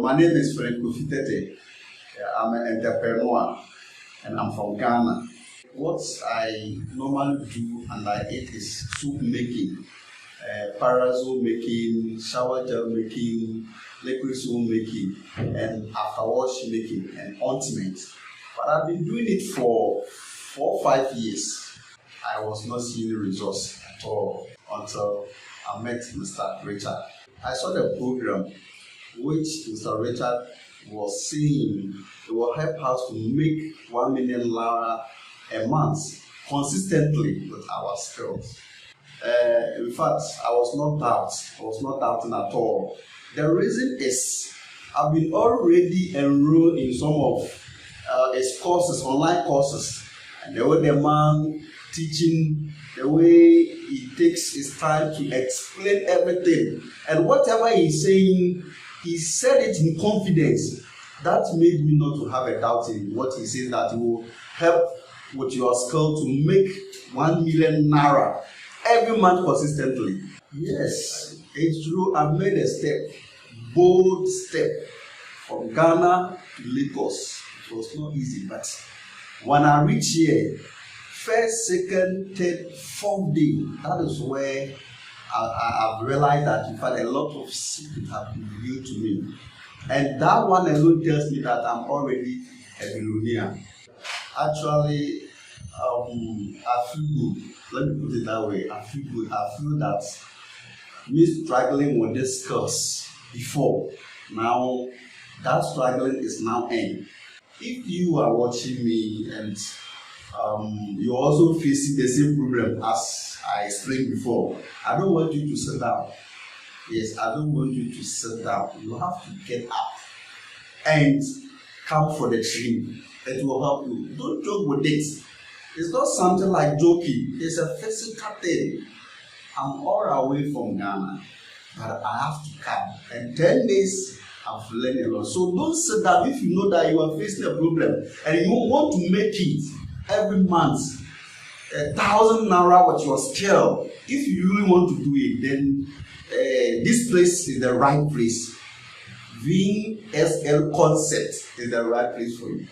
My name is V.S.L. I'm an entrepreneur and I'm from Ghana. What I normally do and I eat is soup making, parasol making, shower gel making, liquid soap making, and afterwash making and ointment. But I've been doing it for 4 or 5 years. I was not seeing the results at all until I met Mr. Richard. I saw the program which Mr. Richard was saying it will help us to make 1 million naira a month consistently with our skills. In fact, I was not doubting at all. The reason is I've been already enrolled in some of his courses, online courses, and the way the man teaching, the way he takes his time to explain everything, and whatever he's saying, he said it in confidence. That made me not to have a doubt in what he says, that he will help with your skill to make 1 million naira every month consistently. Yes, it's true. I've made a bold step from Ghana to Lagos. It was not easy, but when I reach here, first, second, third, fourth day, that is where I've realized that in fact a lot of secrets have been revealed to me. And that one alone tells me that I'm already a billionaire. Actually, I feel good. Let me put it that way. I feel good. I feel that me struggling with these skills before, now that struggling is now end. If you are watching me and you're also facing the same problem as I explained before, I don't want you to sit down. Yes, I don't want you to sit down. You have to get up and come for the training. It will help you. Don't joke with it. It's not something like joking. It's a physical thing. I'm all away from Ghana, but I have to come. And 10 days, I've learned a lot. So don't sit down if you know that you are facing a problem and you want to make it every month, 1,000 naira with your skill. If you really want to do it, then this place is the right place. V.S.L concept is the right place for you.